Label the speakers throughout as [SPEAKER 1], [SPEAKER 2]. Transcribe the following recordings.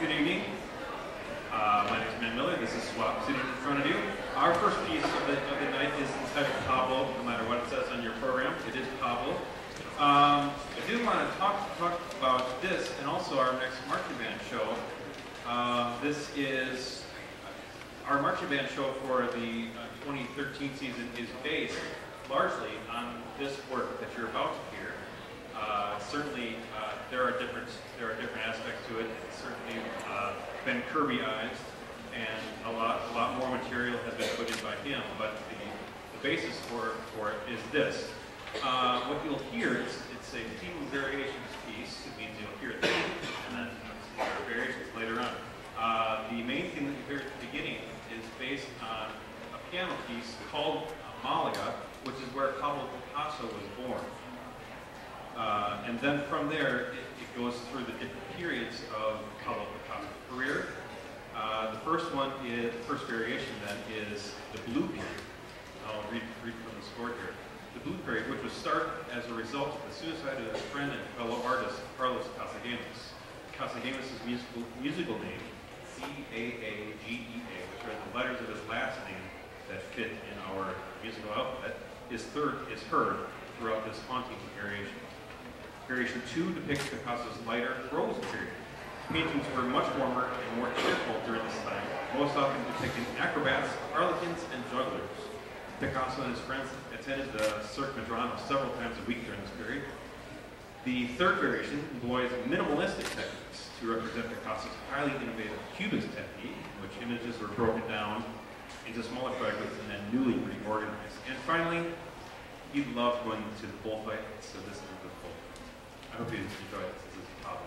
[SPEAKER 1] Good evening. My name is Man Miller. This is SWAP sitting in front of you. Our first piece of the night is entitled Pablo, no matter what it says on your program. It is Pablo. I do want to talk about this and also our next marching band show. This is our marching band show for the 2013 season is based largely on this work that you're about to hear. Certainly, there are different aspects to it. It's certainly been Kirbyized, and a lot more material has been put in by him. But the basis for it is this. What you'll hear is it's a theme variations piece. It means you'll hear a theme, and then there are variations later on. The main thing that you hear at the beginning is based on a piano piece called Malaga, which is where Pablo Picasso was born. And then from there, it goes through the different periods of Pablo Picasso's career. The first variation then is the Blue Period. I'll read from the score here. The Blue Period, which was started as a result of the suicide of his friend and fellow artist, Carlos Casagemas. Casagemas' musical name, C-A-A-G-E-A, which are the letters of his last name that fit in our musical alphabet, is heard throughout this haunting variation. Variation 2 depicts Picasso's lighter Rose period. Paintings were much warmer and more cheerful during this time, most often depicting acrobats, harlequins, and jugglers. Picasso and his friends attended the Cirque Madrona several times a week during this period. The third variation employs minimalistic techniques to represent Picasso's highly innovative Cubist technique, in which images were broken down into smaller fragments and then newly reorganized. And finally, he loved going to the bullfight, so this is the bullfight. I hope you enjoy it. This is Pablo.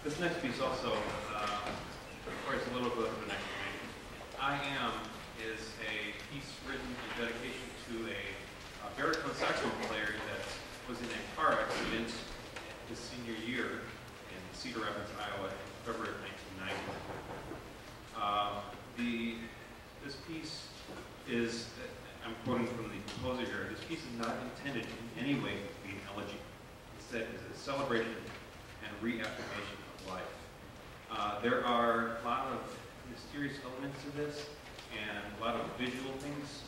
[SPEAKER 1] This next piece also requires a little bit of an explanation. I Am is a piece written in dedication to a baritone saxophone player that was in a car accident his senior year in Cedar Rapids, Iowa, in February of 1990. This piece is, I'm quoting from the composer here, this piece is not intended in any way to be an elegy. Instead, it is a celebration and reaffirmation of life. There are a lot of mysterious elements to this and a lot of visual things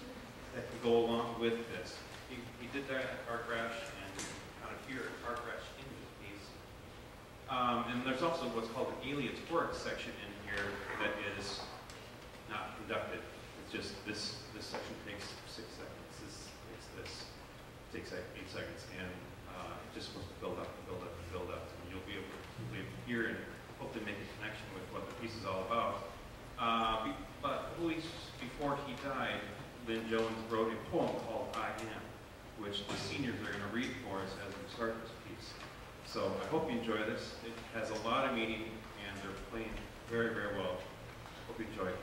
[SPEAKER 1] that can go along with this. He did that in a car crash, and you kind of hear a car crash in this piece. And there's also what's called an aleatoric section in here that is not conducted. It's just this section takes 6 seconds. This takes 8 seconds, and it just hear and hopefully make a connection with what the piece is all about. But a couple weeks before he died, Lynn Jones wrote a poem called I Am, which the seniors are going to read for us as we start this piece. So I hope you enjoy this. It has a lot of meaning, and they're playing very, very well. Hope you enjoy it.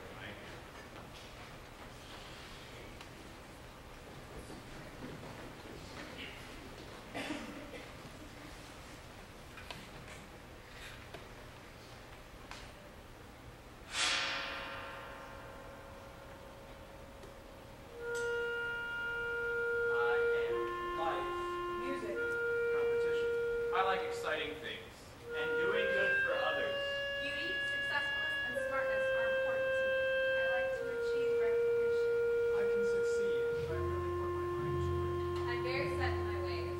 [SPEAKER 2] Exciting things and doing good for others.
[SPEAKER 3] Beauty, successfulness, and smartness are important to me. I like to achieve recognition.
[SPEAKER 4] I can succeed if I really put my mind to it.
[SPEAKER 3] I'm very set in my ways.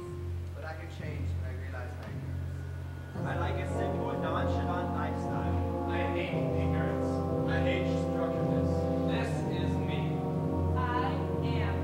[SPEAKER 5] But I can change when I realize my ignorance.
[SPEAKER 6] I like a simple, nonchalant lifestyle.
[SPEAKER 2] I hate ignorance. I hate structuredness. This is me.
[SPEAKER 3] I am.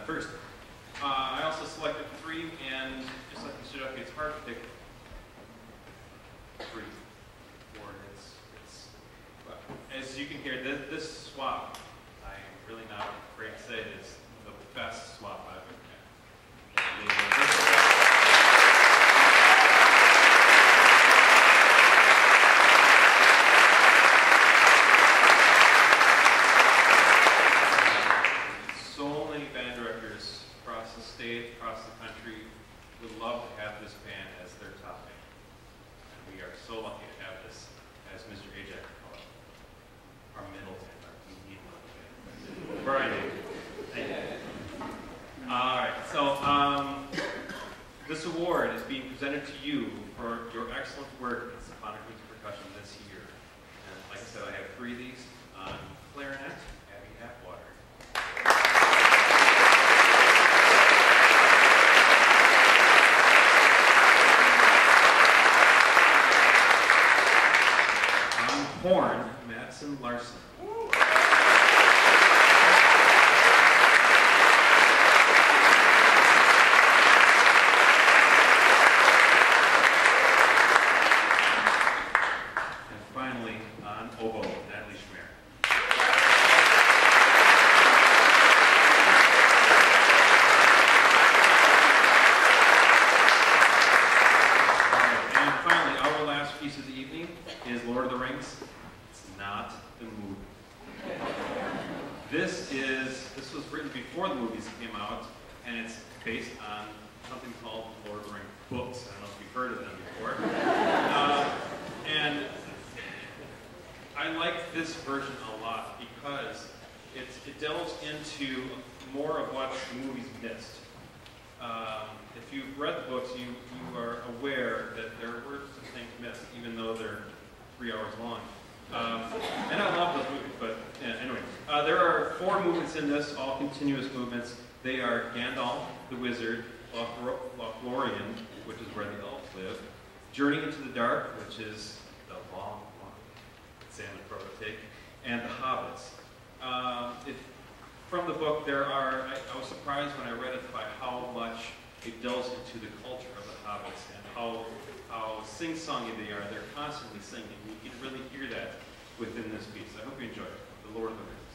[SPEAKER 1] first. I also selected 3, and just like Mr. Duffy, it's hard to pick 3. But as you can hear, this swap, I'm really not afraid to say it is the best swap I've ever had. So many band directors across the state, across the country, would love to have this band as their top band. And we are so lucky to have this, as Mr. Ajak called it, our Middleton, our PD band. Brian. Thank you. All right, so this award is being presented to you for your excellent work in symphonic music percussion this year. And like I said, I have 3 of these on clarinet, Abby Atwater. Horn, Madison Larson. And finally, on oboe, Natalie Schmer. And finally, our last piece of the evening is Lord of the Rings. Not the movie. This was written before the movies came out, and it's based on something called Lord of the Rings books. I don't know if you've heard of them before. And I like this version a lot because it delves into more of what the movies missed. If you've read the books, you are aware that there were some things missed, even though they're 3 hours long. And I love those movies, but yeah, anyway. There are 4 movements in this, all continuous movements. They are Gandalf, the Wizard, Lothlorien, which is where the elves live, Journey into the Dark, which is the long Sam and Frodo take, and the Hobbits. From the book, I was surprised when I read it by how much it delves into the culture of the Hobbits and how sing-songy they are. They're constantly singing. You can really hear that within this piece. I hope you enjoy it. The Lord of the Rings.